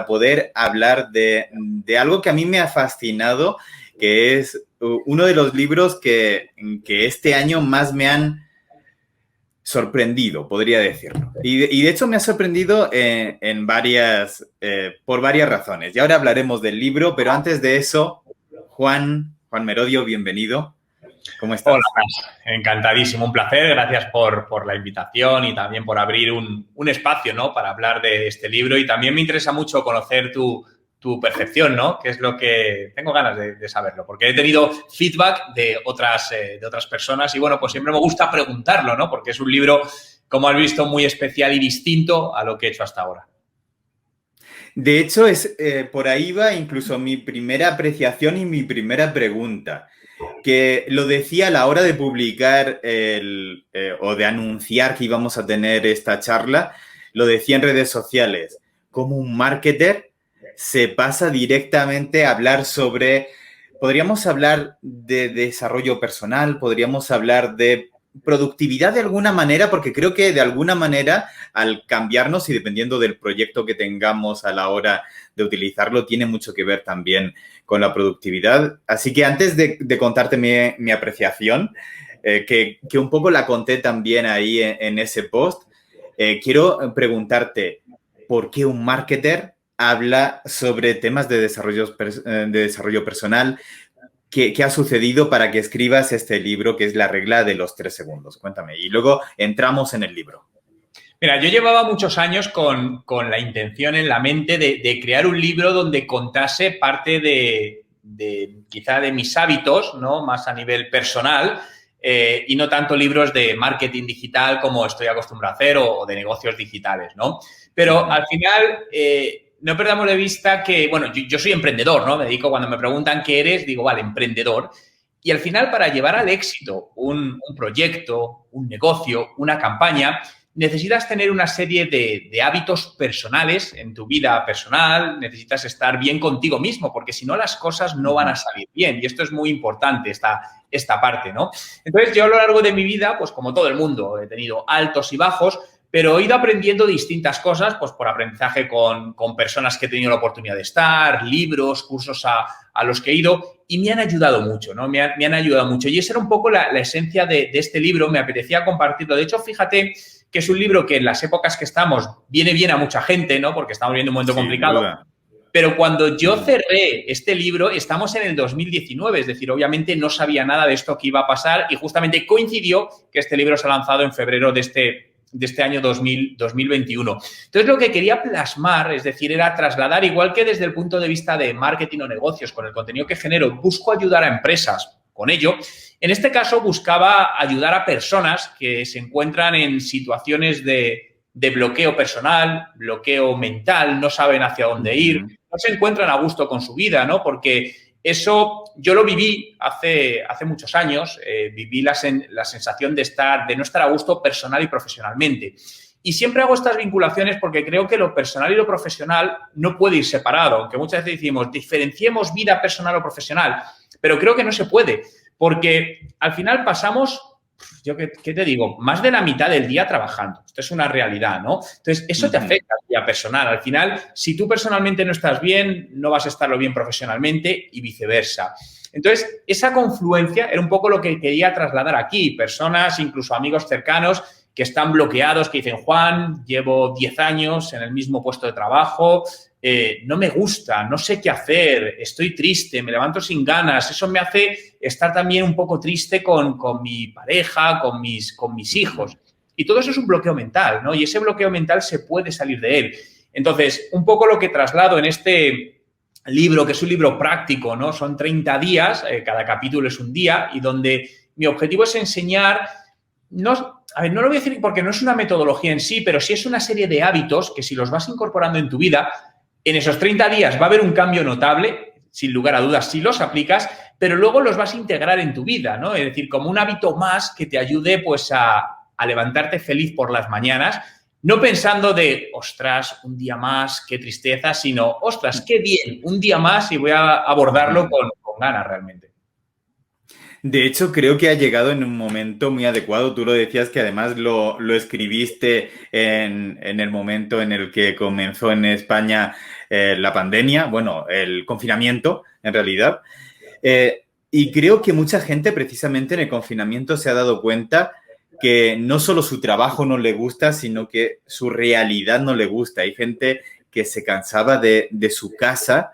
poder hablar de algo que a mí me ha fascinado, que es uno de los libros que este año más me han sorprendido, podría decirlo. Y de hecho me ha sorprendido por varias razones. Y ahora hablaremos del libro, pero antes de eso, Juan Merodio, bienvenido. ¿Cómo estás? Hola, encantadísimo, un placer. Gracias por la invitación y también por abrir un espacio, ¿no?, para hablar de este libro. Y también me interesa mucho conocer tu percepción, ¿no?, que es lo que tengo ganas de saberlo, porque he tenido feedback de otras personas y, bueno, pues siempre me gusta preguntarlo, ¿no?, porque es un libro, como has visto, muy especial y distinto a lo que he hecho hasta ahora. De hecho, por ahí va incluso mi primera apreciación y mi primera pregunta, que lo decía a la hora de publicar o de anunciar que íbamos a tener esta charla, lo decía en redes sociales, como un marketer se pasa directamente a hablar podríamos hablar de desarrollo personal, podríamos hablar de productividad de alguna manera, porque creo que de alguna manera al cambiarnos y dependiendo del proyecto que tengamos a la hora de utilizarlo, tiene mucho que ver también con la productividad. Así que antes de contarte mi apreciación, que un poco la conté también ahí en ese post, quiero preguntarte, ¿por qué un marketer habla sobre temas de desarrollo personal? ¿Qué ha sucedido para que escribas este libro, que es La regla de los 3 segundos? Cuéntame. Y luego entramos en el libro. Mira, yo llevaba muchos años con la intención en la mente de crear un libro donde contase parte quizá de mis hábitos, ¿no?, más a nivel personal, y no tanto libros de marketing digital como estoy acostumbrado a hacer o de negocios digitales, ¿no? Pero al final no perdamos de vista que, bueno, yo soy emprendedor, ¿no? Me dedico, cuando me preguntan qué eres, digo, vale, emprendedor. Y al final, para llevar al éxito un proyecto, un negocio, una campaña, necesitas tener una serie de hábitos personales en tu vida personal, necesitas estar bien contigo mismo, porque si no las cosas no van a salir bien. Y esto es muy importante, esta parte, ¿no? Entonces, yo a lo largo de mi vida, pues como todo el mundo, he tenido altos y bajos, pero he ido aprendiendo distintas cosas, pues por aprendizaje con personas que he tenido la oportunidad de estar, libros, cursos a los que he ido, y me han ayudado mucho, ¿no? Me han ayudado mucho. Y esa era un poco la esencia de este libro, me apetecía compartirlo. De hecho, fíjate que es un libro que en las épocas que estamos viene bien a mucha gente, ¿no?, porque estamos viviendo un momento complicado. Duda. Pero cuando yo cerré este libro, estamos en el 2019, es decir, obviamente no sabía nada de esto que iba a pasar y justamente coincidió que este libro se ha lanzado en febrero de este año 2021. Entonces, lo que quería plasmar, es decir, era trasladar, igual que desde el punto de vista de marketing o negocios, con el contenido que genero, busco ayudar a empresas con ello. En este caso, buscaba ayudar a personas que se encuentran en situaciones de bloqueo personal, bloqueo mental, no saben hacia dónde ir, no se encuentran a gusto con su vida, ¿no? Porque eso yo lo viví hace muchos años, viví la sensación de no estar a gusto personal y profesionalmente. Y siempre hago estas vinculaciones porque creo que lo personal y lo profesional no puede ir separado, aunque muchas veces decimos diferenciemos vida personal o profesional, pero creo que no se puede, porque al final pasamos, yo qué te digo, más de la mitad del día trabajando. Esto es una realidad, ¿no? Entonces, eso te afecta a tu vida personal. Al final, si tú personalmente no estás bien, no vas a estarlo bien profesionalmente y viceversa. Entonces, esa confluencia era un poco lo que quería trasladar aquí. Personas, incluso amigos cercanos, que están bloqueados, que dicen, Juan, llevo 10 años en el mismo puesto de trabajo, no me gusta, no sé qué hacer, estoy triste, me levanto sin ganas. Eso me hace estar también un poco triste con mi pareja, con mis hijos. Y todo eso es un bloqueo mental, ¿no? Y ese bloqueo mental se puede salir de él. Entonces, un poco lo que traslado en este libro, que es un libro práctico, ¿no? Son 30 días, cada capítulo es un día, y donde mi objetivo es enseñar, no lo voy a decir porque no es una metodología en sí, pero sí es una serie de hábitos que si los vas incorporando en tu vida, en esos 30 días va a haber un cambio notable, sin lugar a dudas, si los aplicas, pero luego los vas a integrar en tu vida, ¿no? Es decir, como un hábito más que te ayude, pues, a levantarte feliz por las mañanas, no pensando de, ostras, un día más, qué tristeza, sino, ostras, qué bien, un día más y voy a abordarlo con ganas realmente. De hecho, creo que ha llegado en un momento muy adecuado. Tú lo decías que además lo escribiste en el momento en el que comenzó en España la pandemia, bueno, el confinamiento, en realidad. Y creo que mucha gente precisamente en el confinamiento se ha dado cuenta que no solo su trabajo no le gusta, sino que su realidad no le gusta. Hay gente que se cansaba de su casa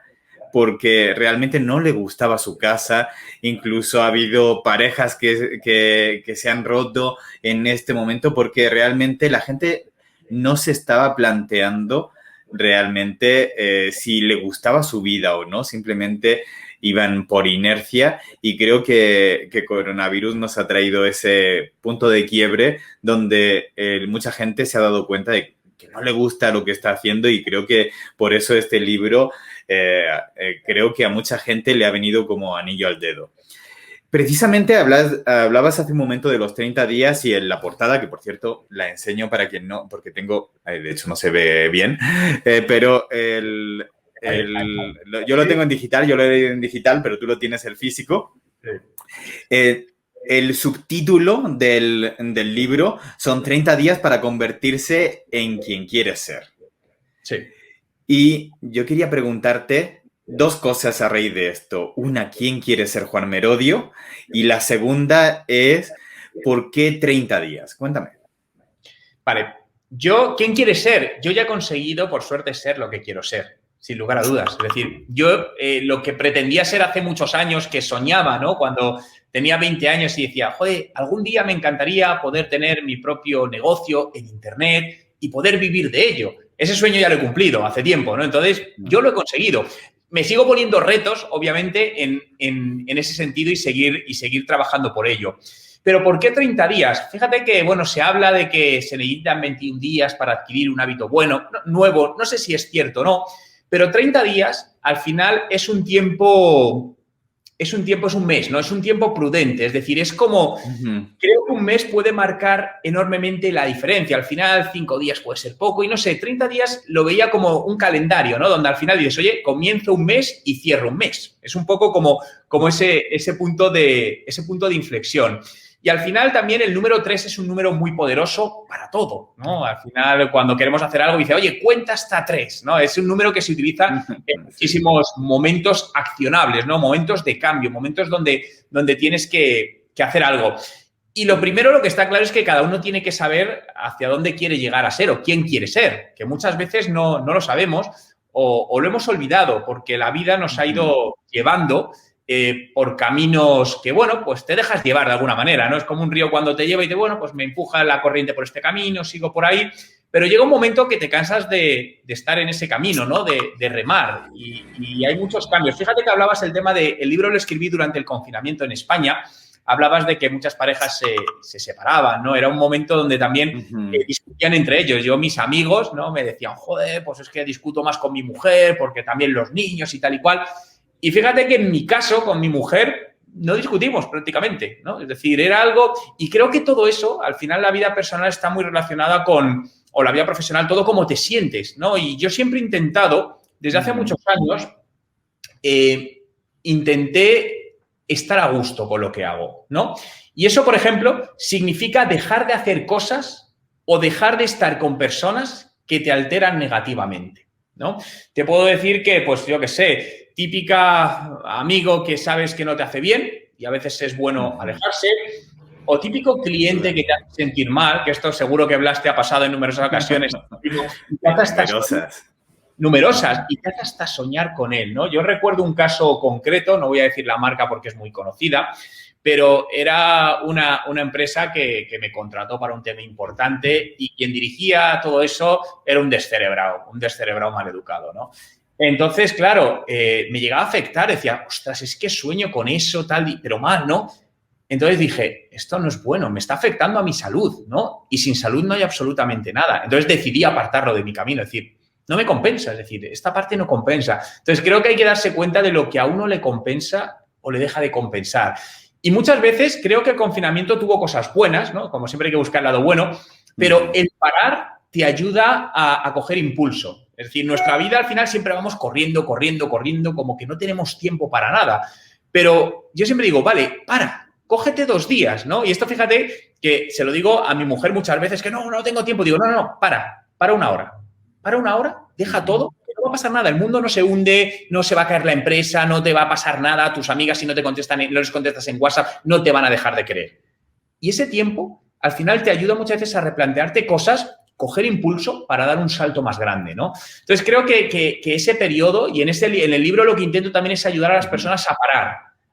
porque realmente no le gustaba su casa. Incluso ha habido parejas que se han roto en este momento porque realmente la gente no se estaba planteando realmente si le gustaba su vida o no. Simplemente iban por inercia y creo que coronavirus nos ha traído ese punto de quiebre donde mucha gente se ha dado cuenta de que no le gusta lo que está haciendo y creo que por eso este libro creo que a mucha gente le ha venido como anillo al dedo. Precisamente hablabas hace un momento de los 30 días y en la portada, que por cierto la enseño para quien no, porque tengo, de hecho no se ve bien, pero yo lo tengo en digital, yo lo he leído en digital, pero tú lo tienes el físico. El subtítulo del libro son 30 días para convertirse en quien quieres ser. Sí. Y yo quería preguntarte dos cosas a raíz de esto. Una, ¿quién quiere ser Juan Merodio? Y la segunda es, ¿por qué 30 días? Cuéntame. Vale. ¿Quién quiere ser? Yo ya he conseguido, por suerte, ser lo que quiero ser, sin lugar a dudas. Es decir, yo lo que pretendía ser hace muchos años, que soñaba, ¿no? Cuando tenía 20 años y decía, joder, algún día me encantaría poder tener mi propio negocio en Internet y poder vivir de ello. Ese sueño ya lo he cumplido hace tiempo, ¿no? Entonces, yo lo he conseguido. Me sigo poniendo retos, obviamente, en ese sentido y seguir trabajando por ello. ¿Pero por qué 30 días? Fíjate que, bueno, se habla de que se necesitan 21 días para adquirir un hábito bueno, nuevo. No sé si es cierto o no, pero 30 días, al final, es un mes, ¿no? Es un tiempo prudente. Es decir, es como, creo que un mes puede marcar enormemente la diferencia. Al final, 5 días puede ser poco y no sé, 30 días lo veía como un calendario, ¿no? Donde al final dices, oye, comienzo un mes y cierro un mes. Es un poco como ese punto de inflexión. Y al final también el número 3 es un número muy poderoso para todo, ¿no? Al final, cuando queremos hacer algo, dice, oye, cuenta hasta 3, ¿no? Es un número que se utiliza en muchísimos momentos accionables, ¿no? Momentos de cambio, momentos donde tienes que hacer algo. Y lo primero, lo que está claro es que cada uno tiene que saber hacia dónde quiere llegar a ser o quién quiere ser, que muchas veces no lo sabemos o lo hemos olvidado porque la vida nos ha ido llevando por caminos que, bueno, pues te dejas llevar de alguna manera, ¿no? Es como un río cuando te lleva y te, bueno, pues me empuja la corriente por este camino, sigo por ahí, pero llega un momento que te cansas de estar en ese camino, ¿no? De remar y hay muchos cambios. Fíjate que hablabas el tema el libro lo escribí durante el confinamiento en España, hablabas de que muchas parejas se separaban, ¿no? Era un momento donde también discutían entre ellos. Yo, mis amigos, ¿no? Me decían, joder, pues es que discuto más con mi mujer porque también los niños y tal y cual. Y fíjate que en mi caso, con mi mujer, no discutimos prácticamente, ¿no? Es decir, era algo... Y creo que todo eso, al final, la vida personal está muy relacionada o la vida profesional, todo cómo te sientes, ¿no? Y yo siempre he intentado, desde hace muchos años, intenté estar a gusto con lo que hago, ¿no? Y eso, por ejemplo, significa dejar de hacer cosas o dejar de estar con personas que te alteran negativamente, ¿no? Te puedo decir que, pues, yo qué sé, típica amigo que sabes que no te hace bien y a veces es bueno alejarse, o típico cliente que te hace sentir mal, que esto seguro que Blas te ha pasado en numerosas ocasiones. Numerosas, y te hace hasta soñar con él, ¿no? Yo recuerdo un caso concreto, no voy a decir la marca porque es muy conocida, pero era una empresa que me contrató para un tema importante y quien dirigía todo eso era un descerebrado maleducado, ¿no? Entonces, claro, me llegaba a afectar, decía, ostras, es que sueño con eso, tal, pero mal, ¿no? Entonces dije, esto no es bueno, me está afectando a mi salud, ¿no? Y sin salud no hay absolutamente nada. Entonces decidí apartarlo de mi camino, es decir, no me compensa, es decir, esta parte no compensa. Entonces creo que hay que darse cuenta de lo que a uno le compensa o le deja de compensar. Y muchas veces creo que el confinamiento tuvo cosas buenas, ¿no? Como siempre hay que buscar el lado bueno, pero el parar te ayuda a coger impulso. Es decir, nuestra vida al final siempre vamos corriendo, como que no tenemos tiempo para nada. Pero yo siempre digo, vale, cógete 2 días, ¿no? Y esto, fíjate, que se lo digo a mi mujer muchas veces, que no tengo tiempo. Digo, no, para una hora. Para una hora, deja todo, que no va a pasar nada. El mundo no se hunde, no se va a caer la empresa, no te va a pasar nada. Tus amigas, si no les contestas en WhatsApp, no te van a dejar de querer. Y ese tiempo, al final, te ayuda muchas veces a replantearte cosas, coger impulso para dar un salto más grande, ¿no? Entonces, creo que ese periodo, y en el libro lo que intento también es ayudar a las personas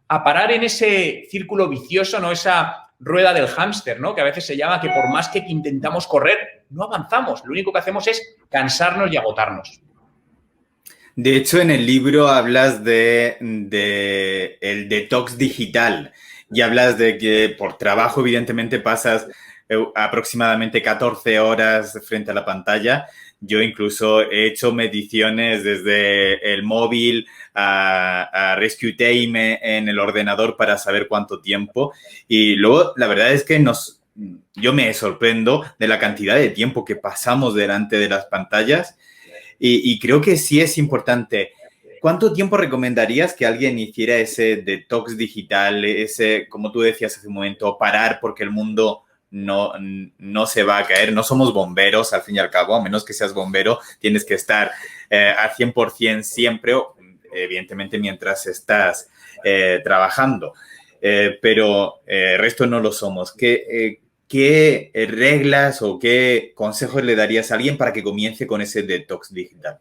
a parar en ese círculo vicioso, ¿no? Esa rueda del hámster, ¿no? Que a veces se llama que por más que intentamos correr, no avanzamos. Lo único que hacemos es cansarnos y agotarnos. De hecho, en el libro hablas de el detox digital y hablas de que por trabajo, evidentemente, pasas aproximadamente 14 horas frente a la pantalla. Yo incluso he hecho mediciones desde el móvil a Rescue Time en el ordenador para saber cuánto tiempo. Y luego, la verdad es que yo me sorprendo de la cantidad de tiempo que pasamos delante de las pantallas y creo que sí es importante. ¿Cuánto tiempo recomendarías que alguien hiciera ese detox digital, ese, como tú decías hace un momento, parar porque el mundo no se va a caer? No somos bomberos, al fin y al cabo, a menos que seas bombero, tienes que estar al 100% siempre, evidentemente mientras estás trabajando, pero el resto no lo somos. ¿Qué reglas o qué consejos le darías a alguien para que comience con ese detox digital?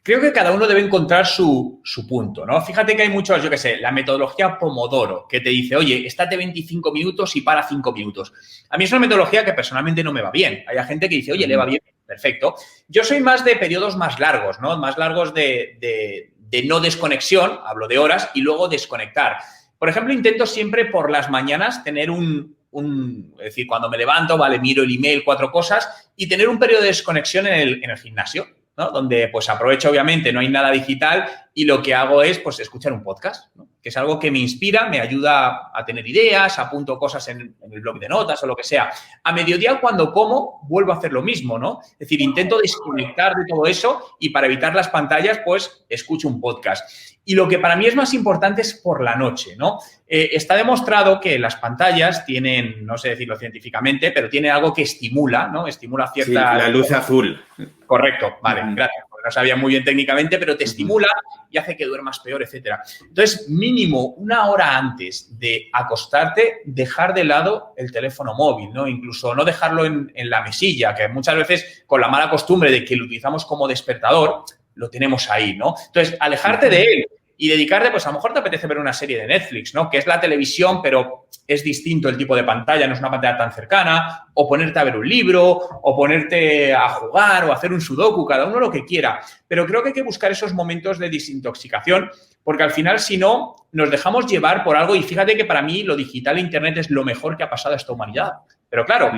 Creo que cada uno debe encontrar su punto, ¿no? Fíjate que hay muchos, yo qué sé, la metodología Pomodoro, que te dice, oye, estate 25 minutos y para 5 minutos. A mí es una metodología que personalmente no me va bien. Hay gente que dice, oye, le va bien, perfecto. Yo soy más de periodos más largos, ¿no? Más largos de no desconexión, hablo de horas, y luego desconectar. Por ejemplo, intento siempre por las mañanas tener es decir, cuando me levanto, vale, miro el email, 4 cosas, y tener un periodo de desconexión en el gimnasio, ¿no? Donde pues aprovecho, obviamente, no hay nada digital y lo que hago es pues escuchar un podcast, ¿no? Que es algo que me inspira, me ayuda a tener ideas, apunto cosas en el blog de notas o lo que sea. A mediodía, cuando como, vuelvo a hacer lo mismo, ¿no? Es decir, intento desconectar de todo eso y para evitar las pantallas, pues escucho un podcast. Y lo que para mí es más importante es por la noche, ¿no? Está demostrado que las pantallas tienen, no sé decirlo científicamente, pero tiene algo que estimula, ¿no? Estimula cierta... Sí, la luz azul. Correcto, vale, gracias. Porque no sabía muy bien técnicamente, pero te estimula y hace que duermas peor, etcétera. Entonces, mínimo 1 hora antes de acostarte, dejar de lado el teléfono móvil, ¿no? Incluso no dejarlo en la mesilla, que muchas veces con la mala costumbre de que lo utilizamos como despertador, lo tenemos ahí, ¿no? Entonces, alejarte de él y dedicarte, pues a lo mejor te apetece ver una serie de Netflix, ¿no? Que es la televisión, pero es distinto el tipo de pantalla, no es una pantalla tan cercana, o ponerte a ver un libro, o ponerte a jugar, o hacer un sudoku, cada uno lo que quiera. Pero creo que hay que buscar esos momentos de desintoxicación, porque al final, si no, nos dejamos llevar por algo, y fíjate que para mí lo digital e Internet es lo mejor que ha pasado a esta humanidad. Pero claro,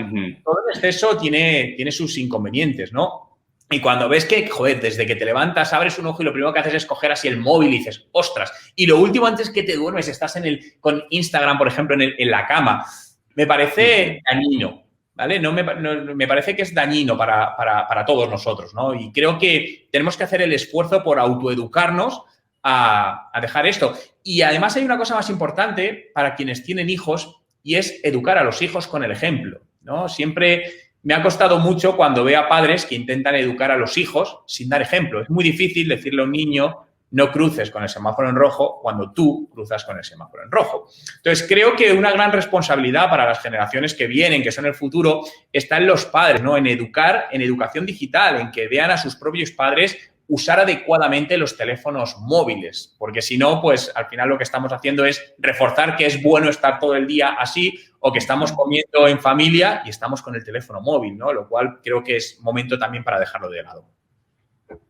todo el exceso tiene sus inconvenientes, ¿no? Y cuando ves que, joder, desde que te levantas, abres un ojo y lo primero que haces es coger así el móvil y dices, ostras. Y lo último antes que te duermes, estás con Instagram, por ejemplo, en la cama. Me parece dañino, ¿vale? Me parece que es dañino para todos nosotros, ¿no? Y creo que tenemos que hacer el esfuerzo por autoeducarnos a dejar esto. Y además hay una cosa más importante para quienes tienen hijos y es educar a los hijos con el ejemplo, ¿no? Siempre... Me ha costado mucho cuando veo a padres que intentan educar a los hijos sin dar ejemplo. Es muy difícil decirle a un niño no cruces con el semáforo en rojo cuando tú cruzas con el semáforo en rojo. Entonces, creo que una gran responsabilidad para las generaciones que vienen, que son el futuro, está en los padres, ¿no? En educar, en educación digital, en que vean a sus propios padres usar adecuadamente los teléfonos móviles, porque si no, pues al final lo que estamos haciendo es reforzar que es bueno estar todo el día así o que estamos comiendo en familia y estamos con el teléfono móvil, ¿no? Lo cual creo que es momento también para dejarlo de lado.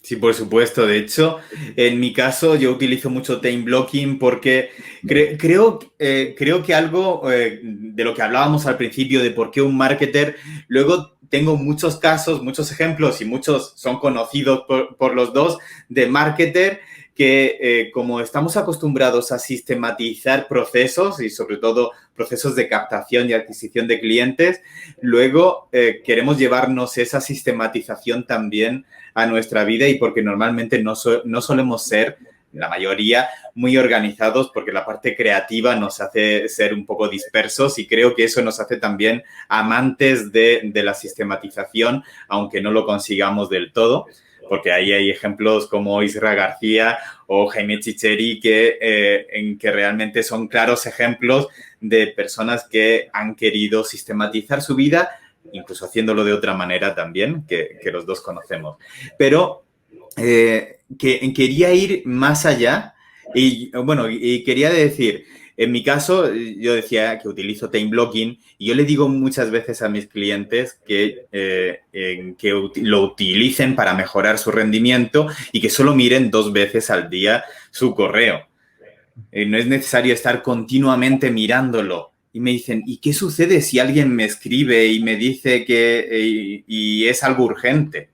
Sí, por supuesto. De hecho, en mi caso yo utilizo mucho time blocking porque creo que algo de lo que hablábamos al principio de por qué un marketer, luego tengo muchos casos, muchos ejemplos y muchos son conocidos por los dos de marketer que como estamos acostumbrados a sistematizar procesos y sobre todo procesos de captación y adquisición de clientes, luego queremos llevarnos esa sistematización también a nuestra vida y porque normalmente no solemos ser la mayoría, muy organizados, porque la parte creativa nos hace ser un poco dispersos y creo que eso nos hace también amantes de la sistematización, aunque no lo consigamos del todo, porque ahí hay ejemplos como Isra García o Jaime Chicheri que realmente son claros ejemplos de personas que han querido sistematizar su vida, incluso haciéndolo de otra manera también, que los dos conocemos. Pero quería ir más allá y, bueno, y quería decir, en mi caso, yo decía que utilizo time blocking y yo le digo muchas veces a mis clientes que lo utilicen para mejorar su rendimiento y que solo miren 2 veces al día su correo. No es necesario estar continuamente mirándolo. Y me dicen, ¿y qué sucede si alguien me escribe y me dice que y es algo urgente?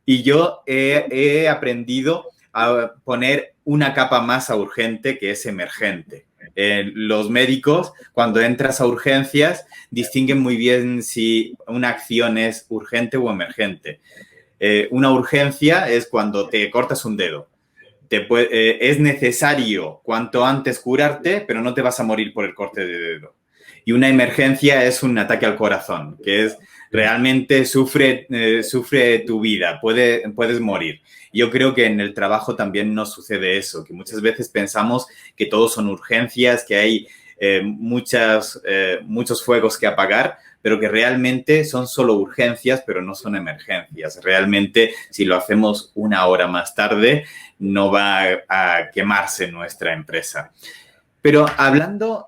Y yo he aprendido a poner una capa más a urgente que es emergente. Los médicos, cuando entras a urgencias, distinguen muy bien si una acción es urgente o emergente. Una urgencia es cuando te cortas un dedo. Es necesario cuanto antes curarte, pero no te vas a morir por el corte de dedo. Y una emergencia es un ataque al corazón, que es realmente sufre tu vida, puedes morir. Yo creo que en el trabajo también nos sucede eso, que muchas veces pensamos que todo son urgencias, que hay muchos fuegos que apagar, pero que realmente son solo urgencias, pero no son emergencias. Realmente, si lo hacemos 1 hora más tarde, no va a quemarse nuestra empresa. Pero hablando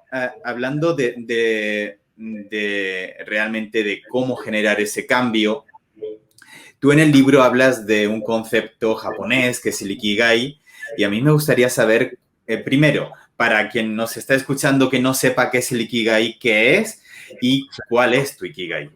de realmente de cómo generar ese cambio, tú en el libro hablas de un concepto japonés que es el Ikigai y a mí me gustaría saber, primero, para quien nos está escuchando que no sepa qué es el Ikigai, qué es y cuál es tu Ikigai.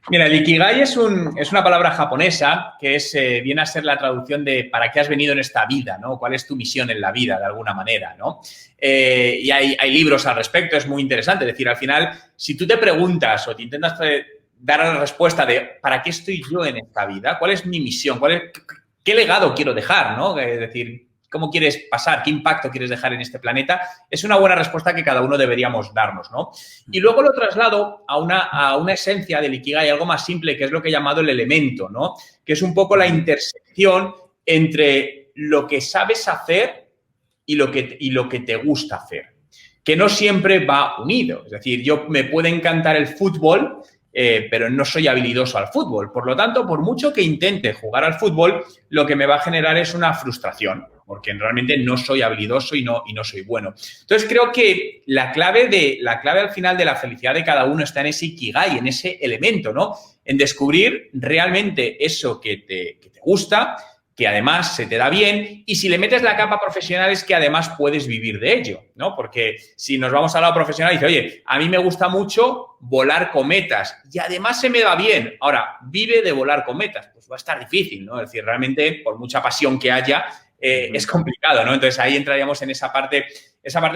Mira, el Ikigai es una palabra japonesa que viene a ser la traducción de para qué has venido en esta vida, ¿no? ¿Cuál es tu misión en la vida, de alguna manera, ¿no? Y hay libros al respecto, es muy interesante. Es decir, al final, si tú te preguntas o te intentas dar la respuesta de ¿para qué estoy yo en esta vida? ¿Cuál es mi misión? ¿Qué legado quiero dejar, ¿no? Es decir, ¿cómo quieres pasar? ¿Qué impacto quieres dejar en este planeta? Es una buena respuesta que cada uno deberíamos darnos, ¿no? Y luego lo traslado a una esencia del Ikigai, algo más simple, que es lo que he llamado el elemento, ¿no? Que es un poco la intersección entre lo que sabes hacer y lo que te gusta hacer, que no siempre va unido. Es decir, me puede encantar el fútbol, pero no soy habilidoso al fútbol. Por lo tanto, por mucho que intente jugar al fútbol, lo que me va a generar es una frustración, porque realmente no soy habilidoso y no soy bueno. Entonces, creo que la clave al final de la felicidad de cada uno está en ese Ikigai, en ese elemento, ¿no? En descubrir realmente eso que te gusta, que además se te da bien, y si le metes la capa profesional es que además puedes vivir de ello, ¿no? Porque si nos vamos al lado profesional y dice, oye, a mí me gusta mucho volar cometas y además se me da bien. Ahora, vive de volar cometas. Pues va a estar difícil, ¿no? Es decir, realmente, por mucha pasión que haya, es complicado, ¿no? Entonces, ahí entraríamos en esa parte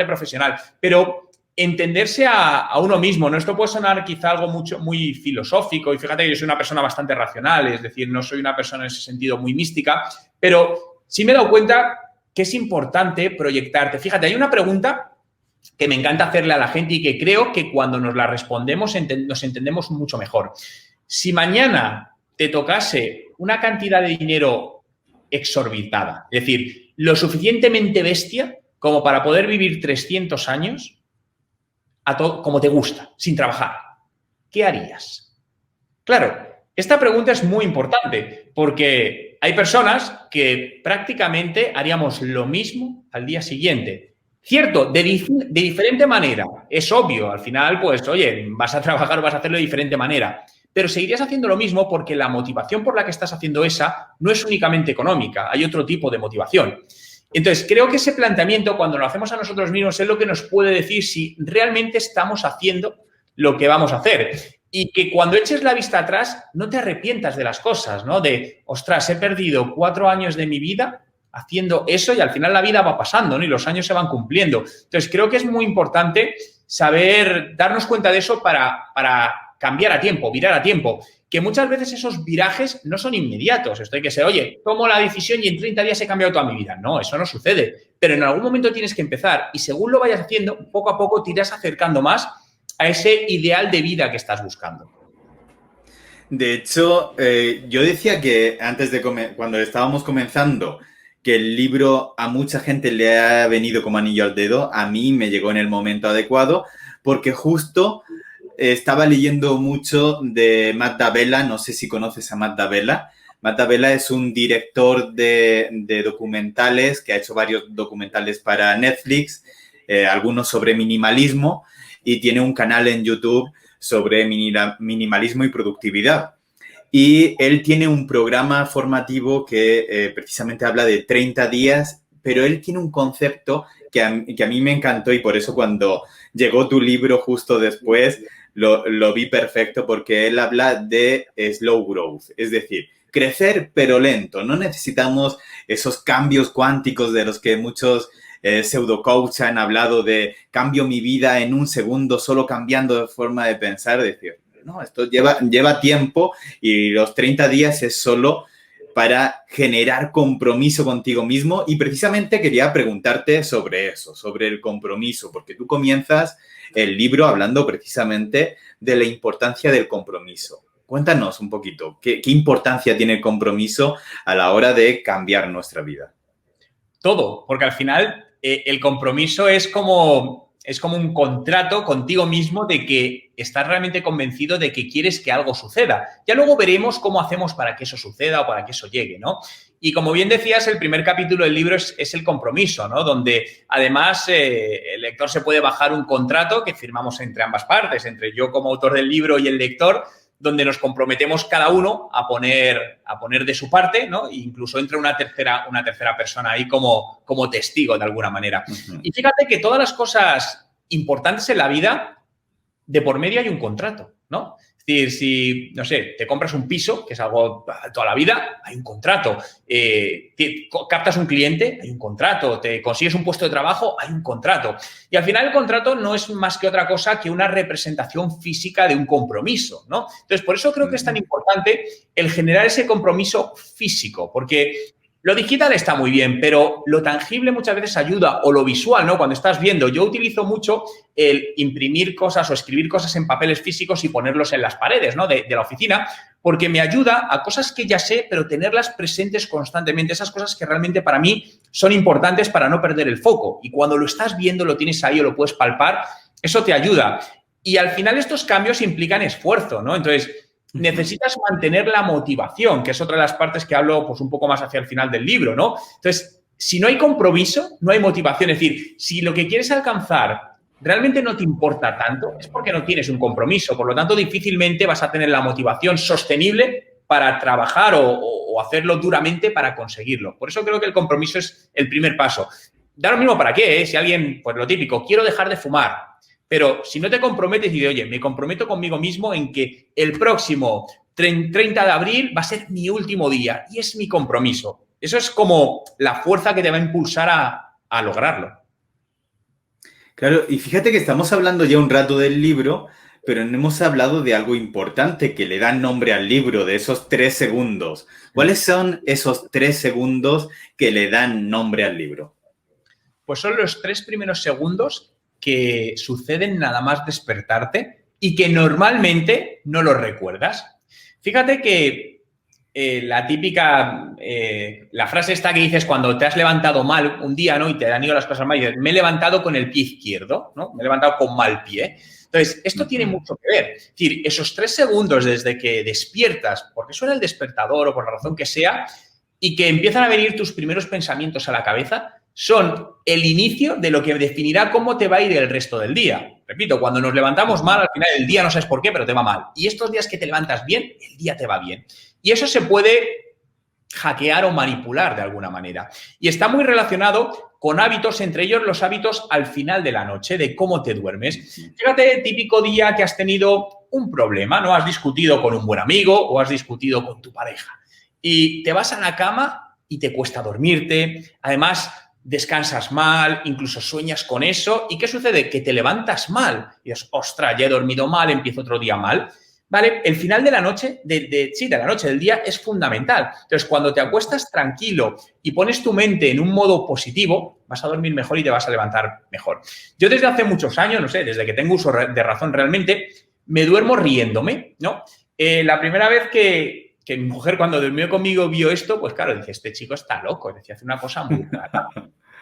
profesional. Pero entenderse a uno mismo, ¿no? Esto puede sonar quizá algo muy filosófico y fíjate que yo soy una persona bastante racional, es decir, no soy una persona en ese sentido muy mística, pero sí me he dado cuenta que es importante proyectarte. Fíjate, hay una pregunta que me encanta hacerle a la gente y que creo que cuando nos la respondemos nos entendemos mucho mejor. Si mañana te tocase una cantidad de dinero exorbitada, es decir, lo suficientemente bestia como para poder vivir 300 años como te gusta, sin trabajar, ¿qué harías? Claro, esta pregunta es muy importante porque hay personas que prácticamente haríamos lo mismo al día siguiente. Cierto, de diferente manera. Es obvio, al final, pues, oye, vas a trabajar o vas a hacerlo de diferente manera. Pero seguirías haciendo lo mismo porque la motivación por la que estás haciendo esa no es únicamente económica, hay otro tipo de motivación. Entonces, creo que ese planteamiento, cuando lo hacemos a nosotros mismos, es lo que nos puede decir si realmente estamos haciendo lo que vamos a hacer. Y que cuando eches la vista atrás, no te arrepientas de las cosas, ¿no? De, ostras, he perdido 4 años de mi vida haciendo eso y al final la vida va pasando, ¿no? Y los años se van cumpliendo. Entonces, creo que es muy importante saber darnos cuenta de eso para cambiar a tiempo, virar a tiempo, que muchas veces esos virajes no son inmediatos. Esto hay que ser, oye, tomo la decisión y en 30 días he cambiado toda mi vida. No, eso no sucede. Pero en algún momento tienes que empezar y según lo vayas haciendo, poco a poco te irás acercando más a ese ideal de vida que estás buscando. De hecho, yo decía que antes de cuando estábamos comenzando, que el libro a mucha gente le ha venido como anillo al dedo. A mí me llegó en el momento adecuado porque justo estaba leyendo mucho de Matt D'Avella. No sé si conoces a Matt D'Avella. Matt D'Avella es un director de documentales que ha hecho varios documentales para Netflix, algunos sobre minimalismo, y tiene un canal en YouTube sobre minimalismo y productividad. Y él tiene un programa formativo que precisamente habla de 30 días, pero él tiene un concepto que a mí me encantó y por eso cuando llegó tu libro justo después lo vi perfecto, porque él habla de slow growth, es decir, crecer pero lento. No necesitamos esos cambios cuánticos de los que muchos pseudo coach han hablado de cambio mi vida en un segundo solo cambiando de forma de pensar, es decir, no, esto lleva tiempo y los 30 días es solo para generar compromiso contigo mismo. Y precisamente quería preguntarte sobre eso, sobre el compromiso, porque tú comienzas el libro hablando precisamente de la importancia del compromiso. Cuéntanos un poquito, ¿qué importancia tiene el compromiso a la hora de cambiar nuestra vida? Todo, porque al final el compromiso es como un contrato contigo mismo de que estás realmente convencido de que quieres que algo suceda. Ya luego veremos cómo hacemos para que eso suceda o para que eso llegue, ¿no? Y como bien decías, el primer capítulo del libro es el compromiso, ¿no? Donde además el lector se puede bajar un contrato que firmamos entre ambas partes, entre yo como autor del libro y el lector, donde nos comprometemos cada uno a poner de su parte, ¿no? E incluso entra una tercera persona ahí como testigo de alguna manera. Uh-huh. Y fíjate que todas las cosas importantes en la vida, de por medio hay un contrato, ¿no? Es decir, si, no sé, te compras un piso, que es algo toda la vida, hay un contrato. Captas un cliente, hay un contrato. Te consigues un puesto de trabajo, hay un contrato. Y al final el contrato no es más que otra cosa que una representación física de un compromiso, ¿no? Entonces, por eso creo que es tan importante el generar ese compromiso físico, porque lo digital está muy bien, pero lo tangible muchas veces ayuda, o lo visual, ¿no? Cuando estás viendo, yo utilizo mucho el imprimir cosas o escribir cosas en papeles físicos y ponerlos en las paredes, ¿no? de la oficina, porque me ayuda a cosas que ya sé, pero tenerlas presentes constantemente, esas cosas que realmente para mí son importantes para no perder el foco. Y cuando lo estás viendo, lo tienes ahí o lo puedes palpar, eso te ayuda. Y al final estos cambios implican esfuerzo, ¿no? Entonces, necesitas mantener la motivación, que es otra de las partes que hablo pues un poco más hacia el final del libro, ¿no? Entonces, si no hay compromiso, no hay motivación. Es decir, si lo que quieres alcanzar realmente no te importa tanto, es porque no tienes un compromiso. Por lo tanto, difícilmente vas a tener la motivación sostenible para trabajar o hacerlo duramente para conseguirlo. Por eso creo que el compromiso es el primer paso. Da lo mismo para qué, ¿eh? Si alguien, pues lo típico, quiero dejar de fumar. Pero si no te comprometes y dices, oye, me comprometo conmigo mismo en que el próximo 30 de abril va a ser mi último día y es mi compromiso. Eso es como la fuerza que te va a impulsar a lograrlo. Claro, y fíjate que estamos hablando ya un rato del libro, pero no hemos hablado de algo importante que le da nombre al libro, de esos 3 segundos. ¿Cuáles son esos 3 segundos que le dan nombre al libro? Pues son los 3 primeros segundos que suceden nada más despertarte y que normalmente no los recuerdas. Fíjate que la típica, la frase esta que dices cuando te has levantado mal un día, ¿no? Y te han ido las cosas mal y dices, me he levantado con el pie izquierdo, ¿no? Me he levantado con mal pie. Entonces, esto tiene mucho que ver. Es decir, esos 3 segundos desde que despiertas, porque suena el despertador o por la razón que sea, y que empiezan a venir tus primeros pensamientos a la cabeza, son el inicio de lo que definirá cómo te va a ir el resto del día. Repito, cuando nos levantamos mal, al final del día no sabes por qué, pero te va mal. Y estos días que te levantas bien, el día te va bien. Y eso se puede hackear o manipular de alguna manera. Y está muy relacionado con hábitos, entre ellos los hábitos al final de la noche, de cómo te duermes. Fíjate, típico día que has tenido un problema, ¿no? Has discutido con un buen amigo o has discutido con tu pareja. Y te vas a la cama y te cuesta dormirte. Además, descansas mal, incluso sueñas con eso. ¿Y qué sucede? Que te levantas mal. Y dices, ostras, ya he dormido mal, empiezo otro día mal. ¿vale? El final de la noche, sí, de la noche, del día, es fundamental. Entonces, cuando te acuestas tranquilo y pones tu mente en un modo positivo, vas a dormir mejor y te vas a levantar mejor. Yo desde hace muchos años, no sé, desde que tengo uso de razón realmente, me duermo riéndome, ¿no? La primera vez que mi mujer, cuando durmió conmigo, vio esto, pues claro, dice, este chico está loco, decía, hace una cosa muy rara.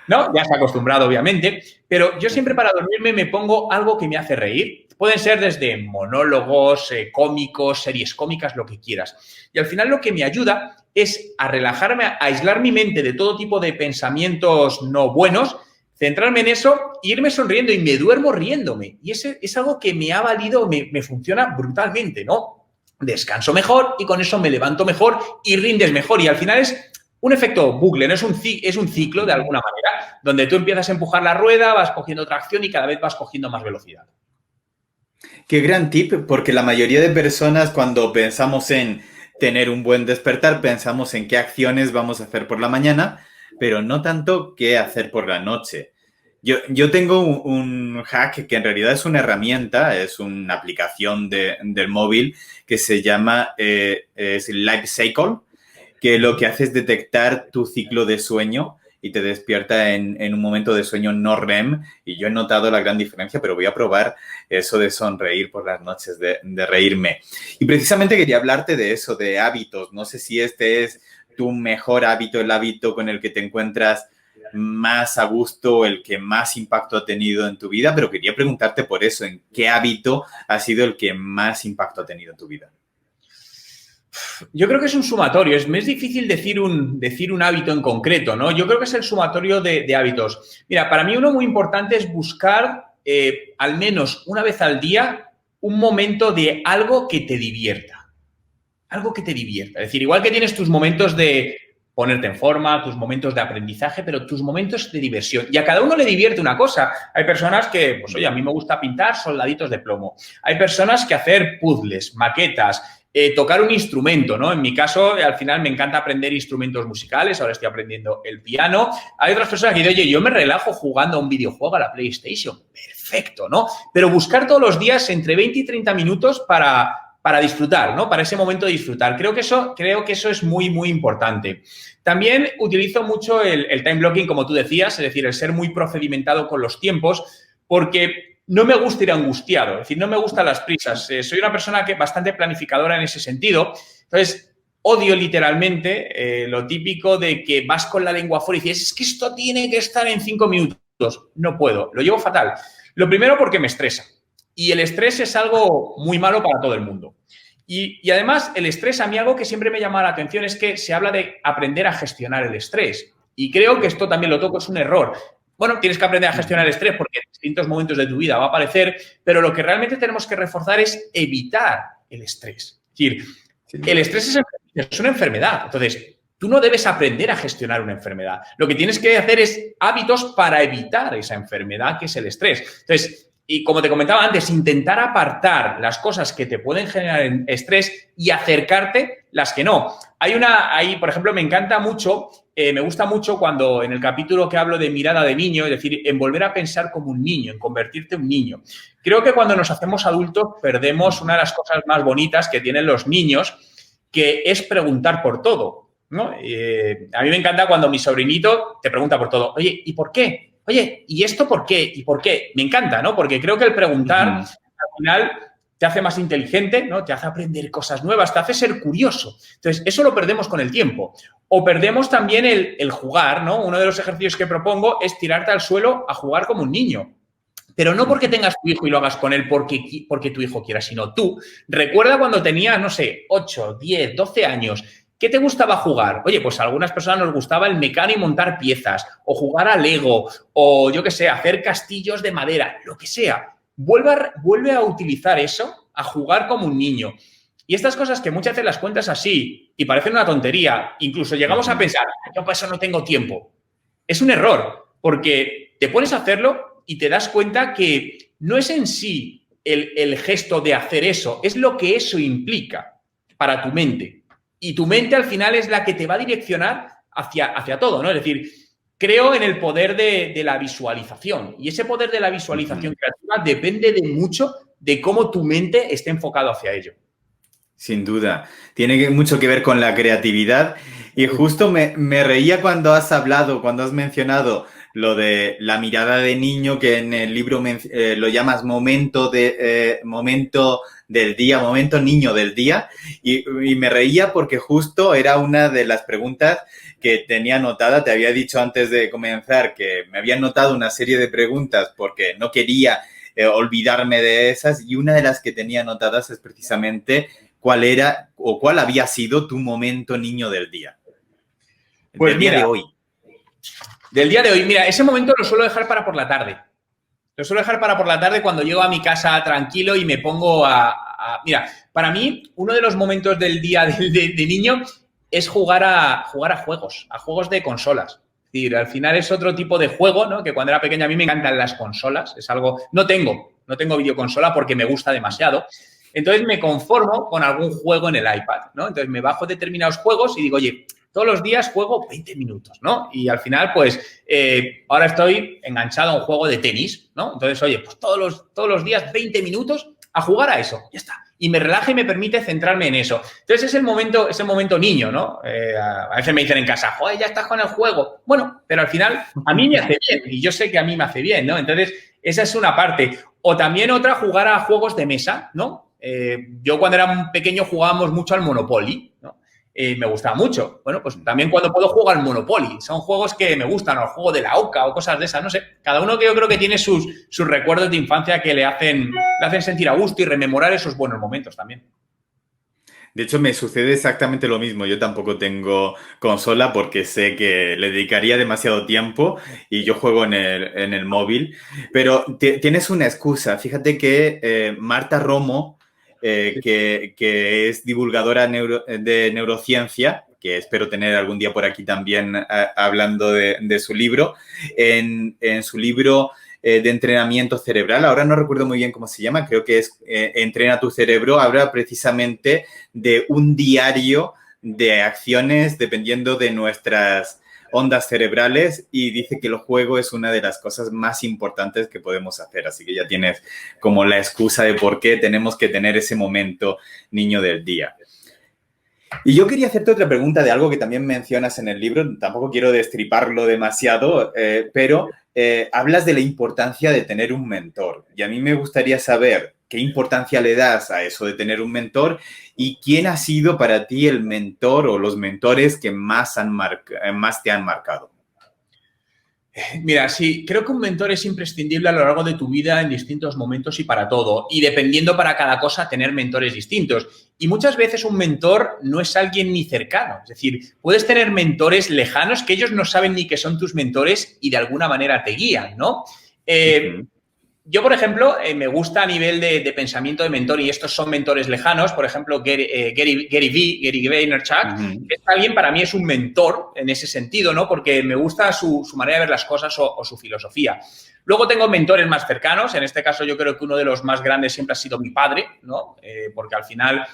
¿No? Ya se ha acostumbrado, obviamente, pero yo siempre para dormirme me pongo algo que me hace reír. Pueden ser desde monólogos, cómicos, series cómicas, lo que quieras. Y al final lo que me ayuda es a relajarme, a aislar mi mente de todo tipo de pensamientos no buenos, centrarme en eso e irme sonriendo y me duermo riéndome. Y ese es algo que me ha valido, me funciona brutalmente, ¿no? Descanso mejor y con eso me levanto mejor y rindes mejor. Y al final es un efecto bucle, ¿no? Es un ciclo de alguna manera, donde tú empiezas a empujar la rueda, vas cogiendo tracción y cada vez vas cogiendo más velocidad. Qué gran tip, porque la mayoría de personas cuando pensamos en tener un buen despertar, pensamos en qué acciones vamos a hacer por la mañana, pero no tanto qué hacer por la noche. Yo tengo un hack que en realidad es una herramienta, es una aplicación del móvil que se llama Life Cycle, que lo que hace es detectar tu ciclo de sueño y te despierta en un momento de sueño no REM. Y yo he notado la gran diferencia, pero voy a probar eso de sonreír por las noches, de reírme. Y precisamente quería hablarte de eso, de hábitos. No sé si este es tu mejor hábito, el hábito con el que te encuentras más a gusto, el que más impacto ha tenido en tu vida, pero quería preguntarte por eso, ¿en qué hábito ha sido el que más impacto ha tenido en tu vida? Yo creo que es un sumatorio. Es difícil decir un hábito en concreto, ¿no? Yo creo que es el sumatorio de hábitos. Mira, para mí uno muy importante es buscar al menos una vez al día un momento de algo que te divierta. Algo que te divierta. Es decir, igual que tienes tus momentos de ponerte en forma, tus momentos de aprendizaje, pero tus momentos de diversión. Y a cada uno le divierte una cosa. Hay personas que, pues oye, a mí me gusta pintar soldaditos de plomo. Hay personas que hacer puzzles, maquetas, tocar un instrumento, ¿no? En mi caso, al final me encanta aprender instrumentos musicales, ahora estoy aprendiendo el piano. Hay otras personas que dicen, oye, yo me relajo jugando a un videojuego, a la PlayStation. Perfecto, ¿no? Pero buscar todos los días entre 20 y 30 minutos para disfrutar, ¿no? Para ese momento de disfrutar. Creo que eso es muy, muy importante. También utilizo mucho el time blocking, como tú decías, es decir, el ser muy procedimentado con los tiempos, porque no me gusta ir angustiado, es decir, no me gustan las prisas. Soy una persona bastante planificadora en ese sentido. Entonces, odio literalmente lo típico de que vas con la lengua afuera y dices, es que esto tiene que estar en 5 minutos. No puedo, lo llevo fatal. Lo primero porque me estresa. Y el estrés es algo muy malo para todo el mundo. Y además, el estrés, a mí algo que siempre me llama la atención es que se habla de aprender a gestionar el estrés. Y creo que esto también lo toco, es un error. Bueno, tienes que aprender a gestionar el estrés porque en distintos momentos de tu vida va a aparecer, pero lo que realmente tenemos que reforzar es evitar el estrés. Es decir, el estrés es una enfermedad. Entonces, tú no debes aprender a gestionar una enfermedad. Lo que tienes que hacer es hábitos para evitar esa enfermedad que es el estrés. Entonces, y como te comentaba antes, intentar apartar las cosas que te pueden generar estrés y acercarte las que no. Hay, por ejemplo, me encanta mucho, me gusta mucho cuando en el capítulo que hablo de mirada de niño, es decir, en volver a pensar como un niño, en convertirte en un niño. Creo que cuando nos hacemos adultos perdemos una de las cosas más bonitas que tienen los niños, que es preguntar por todo, ¿no? A mí me encanta cuando mi sobrinito te pregunta por todo. Oye, ¿y por qué? Oye, ¿y esto por qué? ¿Y por qué? Me encanta, ¿no? Porque creo que el preguntar, al final, te hace más inteligente, ¿no? Te hace aprender cosas nuevas, te hace ser curioso. Entonces, eso lo perdemos con el tiempo. O perdemos también el jugar, ¿no? Uno de los ejercicios que propongo es tirarte al suelo a jugar como un niño. Pero no porque tengas tu hijo y lo hagas con él porque tu hijo quiera, sino tú. Recuerda cuando tenías, no sé, 8, 10, 12 años. ¿Qué te gustaba jugar? Oye, pues a algunas personas nos gustaba el mecano y montar piezas, o jugar a Lego, o yo qué sé, hacer castillos de madera, lo que sea. Vuelve a utilizar eso, a jugar como un niño. Y estas cosas que muchas veces las cuentas así y parecen una tontería, incluso llegamos a pensar, yo para eso no tengo tiempo. Es un error, porque te pones a hacerlo y te das cuenta que no es en sí el gesto de hacer eso, es lo que eso implica para tu mente. Y tu mente al final es la que te va a direccionar hacia todo, ¿no? Es decir, creo en el poder de la visualización. Y ese poder de la visualización creativa depende de mucho de cómo tu mente esté enfocado hacia ello. Sin duda. Mucho que ver con la creatividad. Y justo me reía cuando has hablado, cuando has mencionado lo de la mirada de niño, que en el libro lo llamas momento del día, momento niño del día. Y me reía porque justo era una de las preguntas que tenía anotada. Te había dicho antes de comenzar que me había anotado una serie de preguntas porque no quería olvidarme de esas. Y una de las que tenía anotadas es precisamente cuál era o cuál había sido tu momento niño del día. Pues del mira, día de hoy. Del día de hoy, mira, ese momento lo suelo dejar para por la tarde. Lo suelo dejar para por la tarde cuando llego a mi casa tranquilo y me pongo Mira, para mí, uno de los momentos del día de niño es jugar a juegos de consolas. Es decir, al final es otro tipo de juego, ¿no? Que cuando era pequeño a mí me encantan las consolas. Es algo... No tengo videoconsola porque me gusta demasiado. Entonces me conformo con algún juego en el iPad, ¿no? Entonces me bajo determinados juegos y digo, oye, todos los días juego 20 minutos, ¿no? Y al final, pues, ahora estoy enganchado a un juego de tenis, ¿no? Entonces, oye, pues todos los días 20 minutos a jugar a eso, ya está. Y me relaja y me permite centrarme en eso. Entonces, es el momento niño, ¿no? A veces me dicen en casa, joder, ya estás con el juego. Bueno, pero al final a mí me hace bien y yo sé que a mí me hace bien, ¿no? Entonces, esa es una parte. O también otra, jugar a juegos de mesa, ¿no? Yo cuando era pequeño jugábamos mucho al Monopoly, ¿no? Me gustaba mucho. Bueno, pues también cuando puedo juego al Monopoly. Son juegos que me gustan, o el juego de la OCA o cosas de esas, no sé. Cada uno que yo creo que tiene sus recuerdos de infancia que le hacen sentir a gusto y rememorar esos buenos momentos también. De hecho, me sucede exactamente lo mismo. Yo tampoco tengo consola porque sé que le dedicaría demasiado tiempo y yo juego en el móvil. Pero tienes una excusa. Fíjate que Marta Romo, que es divulgadora de neurociencia, que espero tener algún día por aquí también hablando de su libro, en su libro de entrenamiento cerebral, ahora no recuerdo muy bien cómo se llama, creo que es Entrena tu cerebro, habla precisamente de un diario de acciones dependiendo de nuestras ondas cerebrales y dice que el juego es una de las cosas más importantes que podemos hacer. Así que ya tienes como la excusa de por qué tenemos que tener ese momento niño del día. Y yo quería hacerte otra pregunta de algo que también mencionas en el libro. Tampoco quiero destriparlo demasiado, pero hablas de la importancia de tener un mentor. Y a mí me gustaría saber qué importancia le das a eso de tener un mentor y quién ha sido para ti el mentor o los mentores que más te han marcado. Mira, sí, creo que un mentor es imprescindible a lo largo de tu vida en distintos momentos y para todo. Y dependiendo para cada cosa, tener mentores distintos. Y muchas veces un mentor no es alguien ni cercano. Es decir, puedes tener mentores lejanos que ellos no saben ni que son tus mentores y de alguna manera te guían, ¿no? Yo, por ejemplo, me gusta a nivel de pensamiento de mentor y estos son mentores lejanos, por ejemplo, Gary Vaynerchuk, que es alguien, para mí es un mentor en ese sentido, ¿no? Porque me gusta su manera de ver las cosas o su filosofía. Luego tengo mentores más cercanos, en este caso yo creo que uno de los más grandes siempre ha sido mi padre, ¿no? Porque al final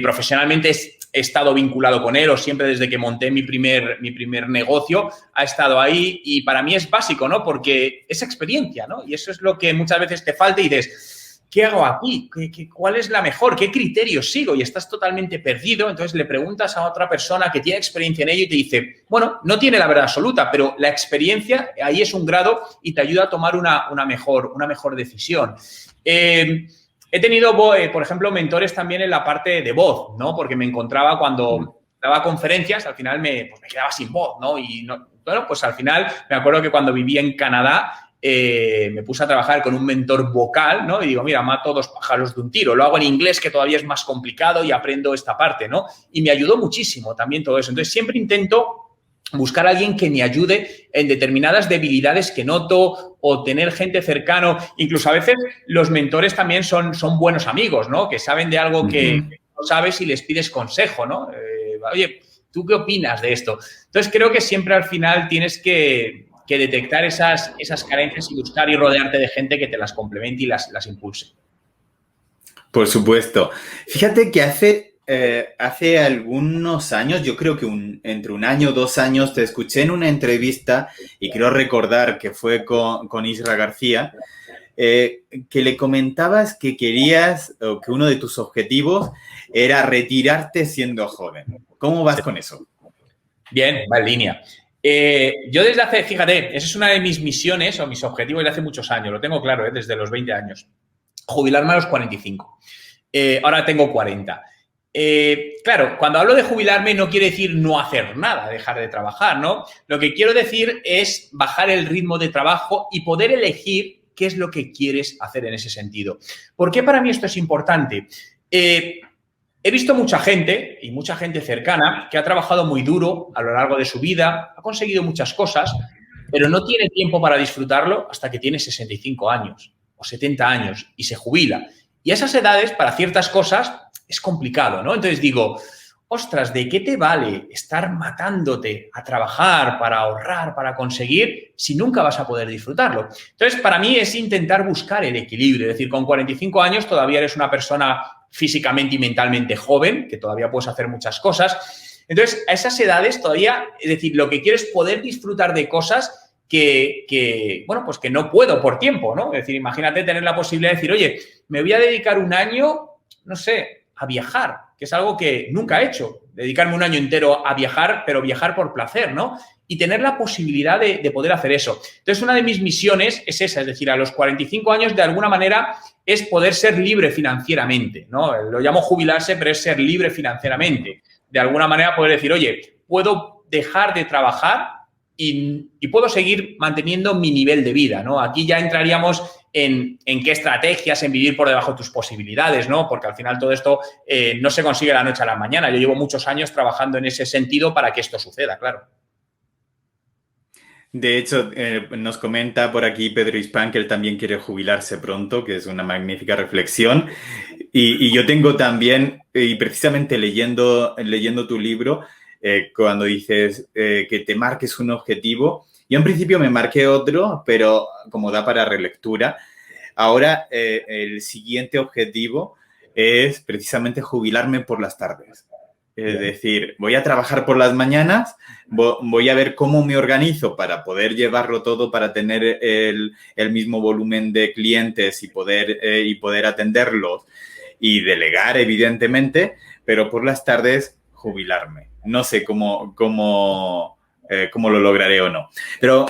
profesionalmente he estado vinculado con él o siempre desde que monté mi primer negocio ha estado ahí y para mí es básico, ¿no? Porque es experiencia, ¿no? Y eso es lo que muchas veces te falta y dices, ¿qué hago aquí? ¿Cuál es la mejor? ¿Qué criterios sigo? Y estás totalmente perdido. Entonces le preguntas a otra persona que tiene experiencia en ello y te dice, bueno, no tiene la verdad absoluta, pero la experiencia ahí es un grado y te ayuda a tomar una mejor decisión. He tenido, por ejemplo, mentores también en la parte de voz, ¿no? Porque me encontraba cuando daba conferencias, al final me quedaba sin voz, ¿no? Y bueno, pues al final me acuerdo que cuando vivía en Canadá me puse a trabajar con un mentor vocal, ¿no? Y digo, mira, mato 2 pájaros de un tiro. Lo hago en inglés, que todavía es más complicado y aprendo esta parte, ¿no? Y me ayudó muchísimo también todo eso. Entonces, siempre intento buscar a alguien que me ayude en determinadas debilidades que noto o tener gente cercano. Incluso a veces los mentores también son buenos amigos, ¿no? Que saben de algo que no sabes y les pides consejo, ¿no? Oye, ¿tú qué opinas de esto? Entonces, creo que siempre al final tienes que detectar esas carencias y buscar y rodearte de gente que te las complemente y las impulse. Por supuesto. Fíjate que hace algunos años, yo creo que entre 1 año o 2 años, te escuché en una entrevista y quiero recordar que fue con Isra García, que le comentabas que querías, o que uno de tus objetivos era retirarte siendo joven. ¿Cómo vas con eso? Bien, va en línea. Yo desde hace, fíjate, esa es una de mis misiones o mis objetivos desde hace muchos años, lo tengo claro, desde los 20 años. Jubilarme a los 45. Ahora tengo 40. Claro, cuando hablo de jubilarme no quiere decir no hacer nada, dejar de trabajar, ¿no? Lo que quiero decir es bajar el ritmo de trabajo y poder elegir qué es lo que quieres hacer en ese sentido. ¿Por qué para mí esto es importante? He visto mucha gente, y mucha gente cercana, que ha trabajado muy duro a lo largo de su vida, ha conseguido muchas cosas, pero no tiene tiempo para disfrutarlo hasta que tiene 65 años o 70 años y se jubila. Y a esas edades, para ciertas cosas, es complicado, ¿no? Entonces digo, ostras, ¿de qué te vale estar matándote a trabajar para ahorrar, para conseguir, si nunca vas a poder disfrutarlo? Entonces, para mí es intentar buscar el equilibrio. Es decir, con 45 años todavía eres una persona físicamente y mentalmente joven, que todavía puedes hacer muchas cosas. Entonces, a esas edades todavía, es decir, lo que quiero es poder disfrutar de cosas bueno, pues que no puedo por tiempo, ¿no? Es decir, imagínate tener la posibilidad de decir, oye, me voy a dedicar un año, no sé, a viajar, que es algo que nunca he hecho, dedicarme un año entero a viajar, pero viajar por placer, ¿no? Y tener la posibilidad de poder hacer eso. Entonces, una de mis misiones es esa, es decir, a los 45 años, de alguna manera, es poder ser libre financieramente, ¿no? Lo llamo jubilarse, pero es ser libre financieramente. De alguna manera poder decir, oye, puedo dejar de trabajar y puedo seguir manteniendo mi nivel de vida, ¿no? Aquí ya entraríamos en qué estrategias, en vivir por debajo de tus posibilidades, ¿no? Porque al final todo esto no se consigue de la noche a la mañana. Yo llevo muchos años trabajando en ese sentido para que esto suceda, claro. De hecho, nos comenta por aquí Pedro Hispán que él también quiere jubilarse pronto, que es una magnífica reflexión. Y yo tengo también, y precisamente leyendo tu libro, cuando dices que te marques un objetivo, yo en principio me marqué otro, pero como da para relectura, ahora el siguiente objetivo es precisamente jubilarme por las tardes. Es decir, voy a trabajar por las mañanas, voy a ver cómo me organizo para poder llevarlo todo, para tener el mismo volumen de clientes y poder atenderlos y delegar, evidentemente, pero por las tardes jubilarme. No sé cómo lo lograré o no. Pero,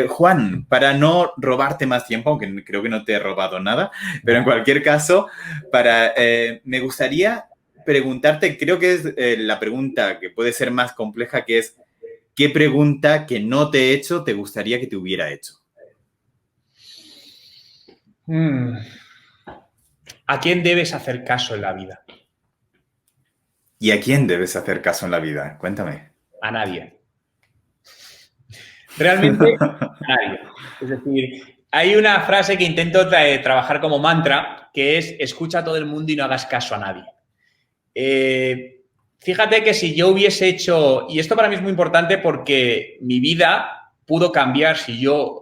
Juan, para no robarte más tiempo, aunque creo que no te he robado nada, pero en cualquier caso, me gustaría preguntarte, creo que es la pregunta que puede ser más compleja, que es, ¿qué pregunta que no te he hecho te gustaría que te hubiera hecho? ¿A quién debes hacer caso en la vida? ¿Y a quién debes hacer caso en la vida? Cuéntame. A nadie. Realmente, a nadie. Es decir, hay una frase que intento trabajar como mantra, que es escucha a todo el mundo y no hagas caso a nadie. Fíjate que si yo hubiese hecho, y esto para mí es muy importante porque mi vida pudo cambiar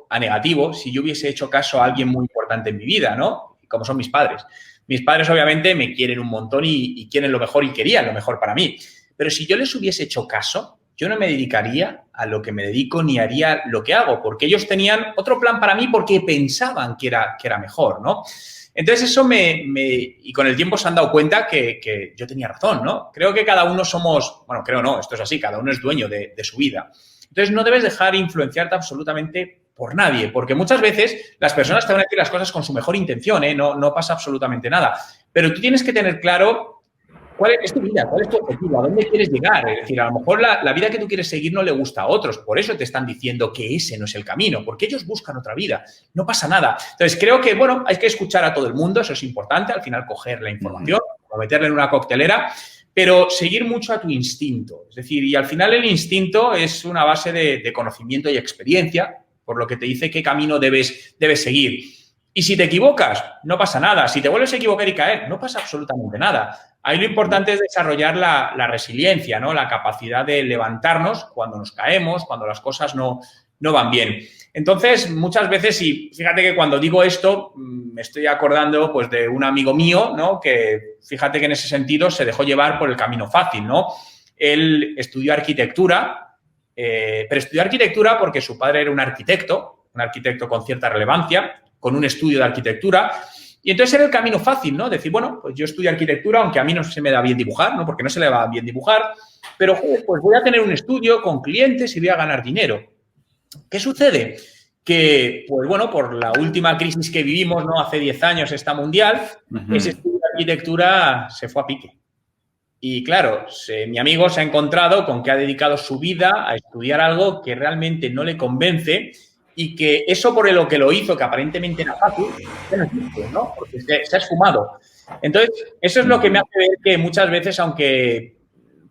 a negativo, si yo hubiese hecho caso a alguien muy importante en mi vida, ¿no? Como son mis padres. Mis padres obviamente me quieren un montón y quieren lo mejor y querían lo mejor para mí. Pero si yo les hubiese hecho caso, yo no me dedicaría a lo que me dedico ni haría lo que hago, porque ellos tenían otro plan para mí porque pensaban que era mejor, ¿no? Entonces eso y con el tiempo se han dado cuenta que yo tenía razón, ¿no? Creo que cada uno creo no, esto es así, cada uno es dueño de su vida. Entonces no debes dejar influenciarte absolutamente por nadie, porque muchas veces las personas te van a decir las cosas con su mejor intención, ¿eh? No pasa absolutamente nada. Pero tú tienes que tener claro cuál es tu vida, cuál es tu objetivo, a dónde quieres llegar. Es decir, a lo mejor la vida que tú quieres seguir no le gusta a otros, por eso te están diciendo que ese no es el camino, porque ellos buscan otra vida, no pasa nada. Entonces, creo que, hay que escuchar a todo el mundo, eso es importante, al final coger la información, o meterla en una coctelera, pero seguir mucho a tu instinto. Es decir, y al final el instinto es una base de conocimiento y experiencia, por lo que te dice qué camino debes seguir. Y si te equivocas, no pasa nada. Si te vuelves a equivocar y caer, no pasa absolutamente nada. Ahí lo importante es desarrollar la resiliencia, ¿no? La capacidad de levantarnos cuando nos caemos, cuando las cosas no van bien. Entonces, muchas veces, y fíjate que cuando digo esto, me estoy acordando pues de un amigo mío, ¿no? Que fíjate que en ese sentido se dejó llevar por el camino fácil, ¿no? Él estudió arquitectura, pero estudió arquitectura porque su padre era un arquitecto con cierta relevancia, con un estudio de arquitectura. Y entonces era el camino fácil, ¿no? Decir, bueno, pues yo estudio arquitectura, aunque a mí no se me da bien dibujar, ¿no? Porque no se le va bien dibujar, pero pues voy a tener un estudio con clientes y voy a ganar dinero. ¿Qué sucede? Que, pues bueno, por la última crisis que vivimos, ¿no? Hace 10 años, esta mundial, ese estudio de arquitectura se fue a pique. Y claro, mi amigo se ha encontrado con que ha dedicado su vida a estudiar algo que realmente no le convence y que eso por lo que lo hizo, que aparentemente era fácil, ¿no? Porque se ha esfumado. Entonces, eso es lo que me hace ver que muchas veces, aunque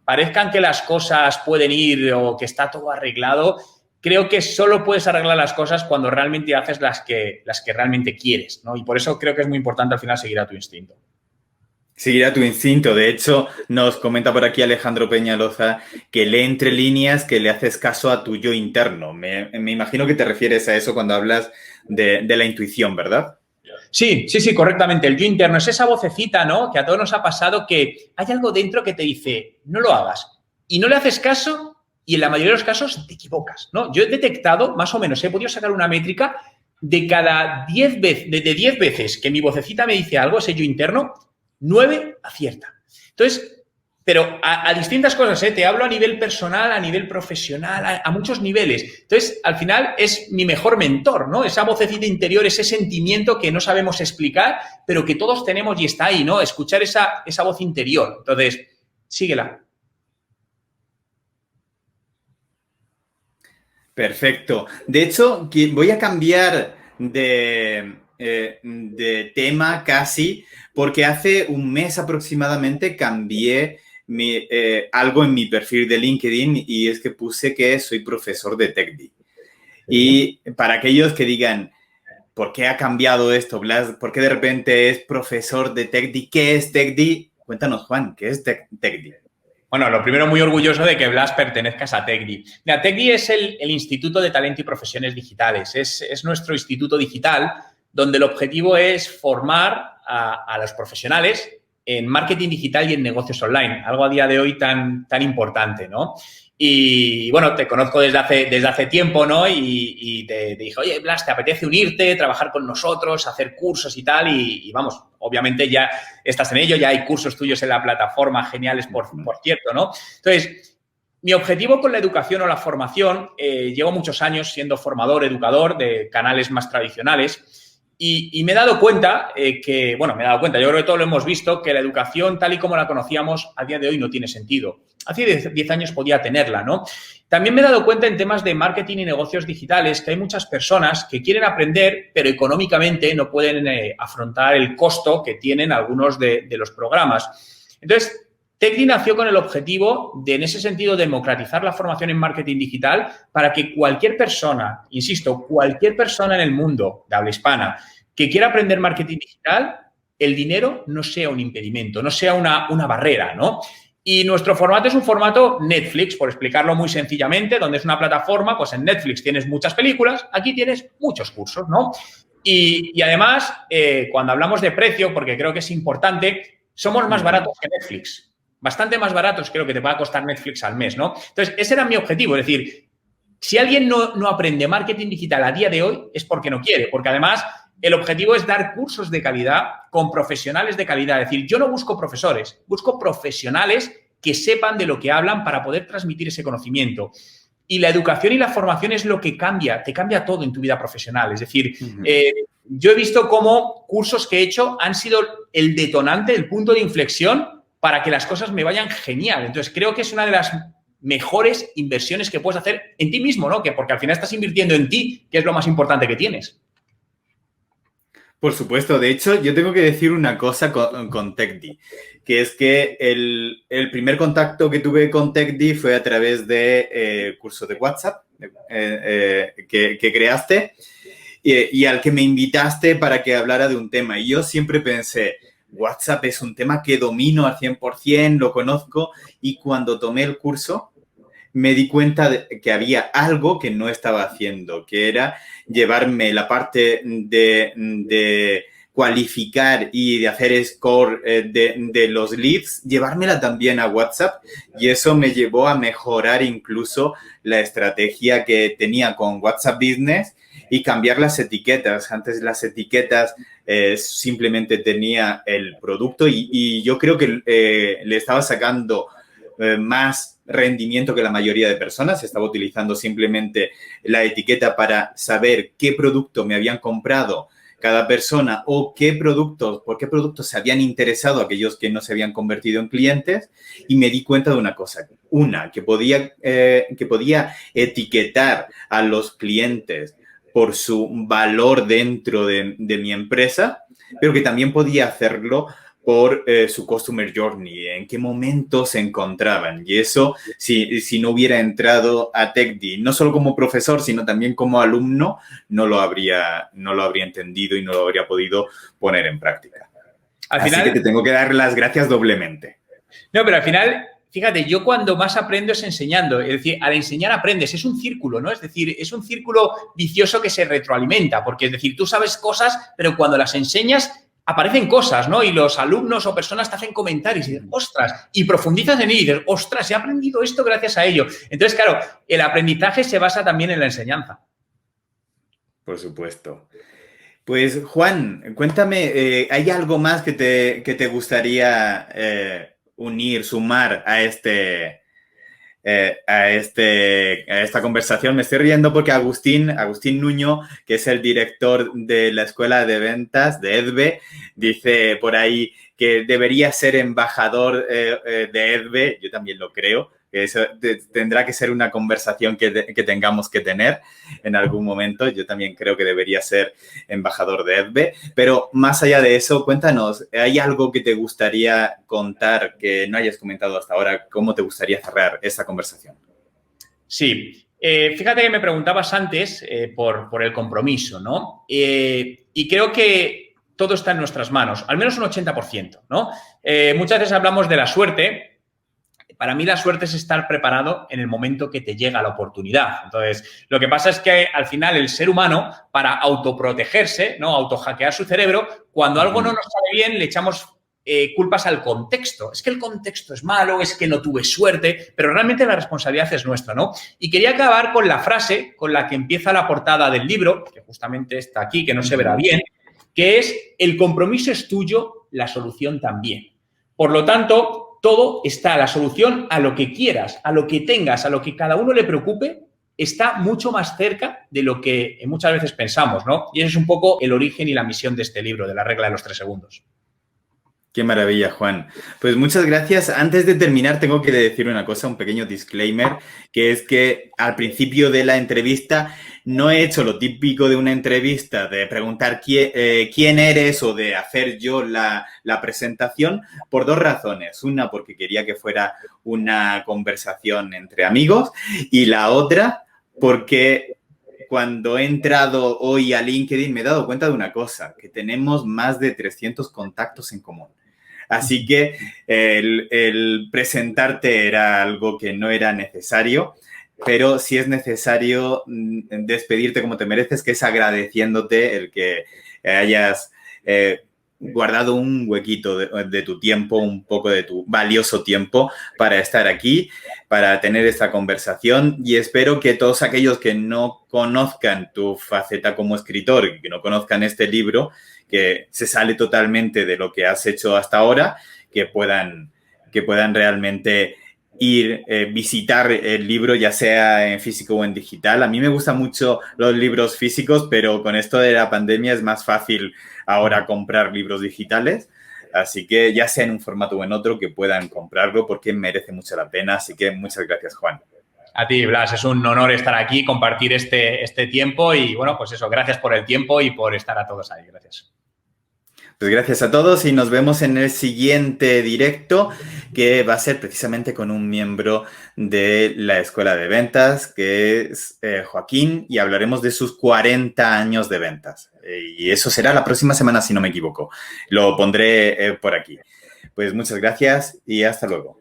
parezcan que las cosas pueden ir o que está todo arreglado, creo que solo puedes arreglar las cosas cuando realmente haces las que realmente quieres, ¿no? Y por eso creo que es muy importante al final seguir a tu instinto. Seguir a tu instinto. De hecho, nos comenta por aquí Alejandro Peñaloza que lee entre líneas que le haces caso a tu yo interno. Me imagino que te refieres a eso cuando hablas de la intuición, ¿verdad? Sí, correctamente. El yo interno es esa vocecita, ¿no? Que a todos nos ha pasado que hay algo dentro que te dice, no lo hagas. Y no le haces caso y en la mayoría de los casos te equivocas, ¿no? Yo he detectado, más o menos, he podido sacar una métrica de cada 10 veces, de 10 veces que mi vocecita me dice algo, ese yo interno, 9 acierta. Entonces, pero a distintas cosas, ¿eh? Te hablo a nivel personal, a nivel profesional, a muchos niveles. Entonces, al final es mi mejor mentor, ¿no? Esa vocecita interior, ese sentimiento que no sabemos explicar, pero que todos tenemos y está ahí, ¿no? Escuchar esa voz interior. Entonces, síguela. Perfecto. De hecho, voy a cambiar de tema casi, porque hace un mes aproximadamente cambié algo en mi perfil de LinkedIn y es que puse que soy profesor de TechDi. Y para aquellos que digan, ¿por qué ha cambiado esto, Blas? ¿Por qué de repente es profesor de TechDi? ¿Qué es TechDi? Cuéntanos, Juan, ¿qué es TechDi? Bueno, lo primero, muy orgulloso de que Blas pertenezcas a TechDi. Mira, TechDi es el Instituto de Talento y Profesiones Digitales. Es nuestro instituto digital donde el objetivo es formar a los profesionales en marketing digital y en negocios online, algo a día de hoy tan importante, ¿no? Y, bueno, te conozco desde hace tiempo, ¿no? Y te dije, oye, Blas, ¿te apetece unirte, trabajar con nosotros, hacer cursos y tal? Y vamos, obviamente ya estás en ello, ya hay cursos tuyos en la plataforma geniales, por cierto, ¿no? Entonces, mi objetivo con la educación o la formación, llevo muchos años siendo formador, educador de canales más tradicionales. Y me he dado cuenta yo creo que todos lo hemos visto, que la educación tal y como la conocíamos a día de hoy no tiene sentido. Hace 10 años podía tenerla, ¿no? También me he dado cuenta en temas de marketing y negocios digitales que hay muchas personas que quieren aprender, pero económicamente no pueden afrontar el costo que tienen algunos de los programas. Entonces, TechDi nació con el objetivo de, en ese sentido, democratizar la formación en marketing digital para que cualquier persona, insisto, cualquier persona en el mundo de habla hispana que quiera aprender marketing digital, el dinero no sea un impedimento, no sea una barrera, ¿no? Y nuestro formato es un formato Netflix, por explicarlo muy sencillamente, donde es una plataforma, pues en Netflix tienes muchas películas, aquí tienes muchos cursos, ¿no? Y además, cuando hablamos de precio, porque creo que es importante, somos más baratos que Netflix. Bastante más baratos creo que te va a costar Netflix al mes, ¿no? Entonces, ese era mi objetivo, es decir, si alguien no aprende marketing digital a día de hoy es porque no quiere, porque además el objetivo es dar cursos de calidad con profesionales de calidad. Es decir, yo no busco profesores, busco profesionales que sepan de lo que hablan para poder transmitir ese conocimiento. Y la educación y la formación es lo que cambia, te cambia todo en tu vida profesional. Es decir, yo he visto cómo cursos que he hecho han sido el detonante, el punto de inflexión para que las cosas me vayan genial. Entonces, creo que es una de las mejores inversiones que puedes hacer en ti mismo, ¿no? Porque al final estás invirtiendo en ti, que es lo más importante que tienes. Por supuesto. De hecho, yo tengo que decir una cosa con TechDi, que es que el primer contacto que tuve con TechDi fue a través de curso de WhatsApp que creaste y al que me invitaste para que hablara de un tema. Y yo siempre pensé, WhatsApp es un tema que domino al 100%, lo conozco, y cuando tomé el curso me di cuenta de que había algo que no estaba haciendo, que era llevarme la parte de cualificar y de hacer score de los leads, llevármela también a WhatsApp, y eso me llevó a mejorar incluso la estrategia que tenía con WhatsApp Business y cambiar las etiquetas. Antes las etiquetas simplemente tenía el producto y yo creo que le estaba sacando más rendimiento que la mayoría de personas. Estaba utilizando simplemente la etiqueta para saber qué producto me habían comprado cada persona o por qué productos se habían interesado aquellos que no se habían convertido en clientes, y me di cuenta de una cosa. Que podía etiquetar a los clientes por su valor dentro de mi empresa, pero que también podía hacerlo por su customer journey, en qué momento se encontraban. Y eso, si no hubiera entrado a TechD, no solo como profesor, sino también como alumno, no lo habría entendido y no lo habría podido poner en práctica. Así que te tengo que dar las gracias doblemente. No, pero al final, fíjate, yo cuando más aprendo es enseñando. Es decir, al enseñar aprendes. Es un círculo, ¿no? Es decir, es un círculo vicioso que se retroalimenta. Porque, es decir, tú sabes cosas, pero cuando las enseñas aparecen cosas, ¿no? Y los alumnos o personas te hacen comentarios y dicen, ostras, y profundizas en ello y dices, ostras, he aprendido esto gracias a ello. Entonces, claro, el aprendizaje se basa también en la enseñanza. Por supuesto. Pues, Juan, cuéntame, ¿hay algo más que te gustaría unir, sumar a esta conversación? Me estoy riendo porque Agustín Nuño, que es el director de la Escuela de Ventas de EDVE, dice por ahí que debería ser embajador de EDVE. Yo también lo creo. Eso tendrá que ser una conversación que tengamos que tener en algún momento. Yo también creo que debería ser embajador de EDVE. Pero más allá de eso, cuéntanos, ¿hay algo que te gustaría contar que no hayas comentado hasta ahora? ¿Cómo te gustaría cerrar esta conversación? Sí. Fíjate que me preguntabas antes por el compromiso, ¿no? Y creo que todo está en nuestras manos, al menos un 80%, ¿no? Muchas veces hablamos de la suerte. Para mí la suerte es estar preparado en el momento que te llega la oportunidad. Entonces, lo que pasa es que al final el ser humano, para autoprotegerse, ¿no? Autohackear su cerebro, cuando algo no nos sale bien, le echamos culpas al contexto. Es que el contexto es malo, es que no tuve suerte, pero realmente la responsabilidad es nuestra, ¿no? Y quería acabar con la frase con la que empieza la portada del libro, que justamente está aquí, que no se verá bien, que es: el compromiso es tuyo, la solución también. Por lo tanto, todo está, la solución a lo que quieras, a lo que tengas, a lo que cada uno le preocupe, está mucho más cerca de lo que muchas veces pensamos, ¿no? Y ese es un poco el origen y la misión de este libro, de la regla de los 3 segundos. Qué maravilla, Juan. Pues muchas gracias. Antes de terminar, tengo que decir una cosa, un pequeño disclaimer, que es que al principio de la entrevista no he hecho lo típico de una entrevista, de preguntar quién eres o de hacer yo la presentación, por 2 razones. Una, porque quería que fuera una conversación entre amigos, y la otra, porque cuando he entrado hoy a LinkedIn me he dado cuenta de una cosa, que tenemos más de 300 contactos en común. Así que el presentarte era algo que no era necesario, pero sí es necesario despedirte como te mereces, que es agradeciéndote el que hayas guardado un huequito de tu tiempo, un poco de tu valioso tiempo para estar aquí, para tener esta conversación, y espero que todos aquellos que no conozcan tu faceta como escritor y que no conozcan este libro, que se sale totalmente de lo que has hecho hasta ahora, que puedan realmente ir, visitar el libro, ya sea en físico o en digital. A mí me gustan mucho los libros físicos, pero con esto de la pandemia es más fácil ahora comprar libros digitales. Así que ya sea en un formato o en otro, que puedan comprarlo porque merece mucho la pena. Así que muchas gracias, Juan. A ti, Blas, es un honor estar aquí, compartir este tiempo y, bueno, pues eso, gracias por el tiempo y por estar a todos ahí. Gracias. Pues gracias a todos y nos vemos en el siguiente directo, que va a ser precisamente con un miembro de la Escuela de Ventas, que es Joaquín, y hablaremos de sus 40 años de ventas. Y eso será la próxima semana, si no me equivoco. Lo pondré por aquí. Pues muchas gracias y hasta luego.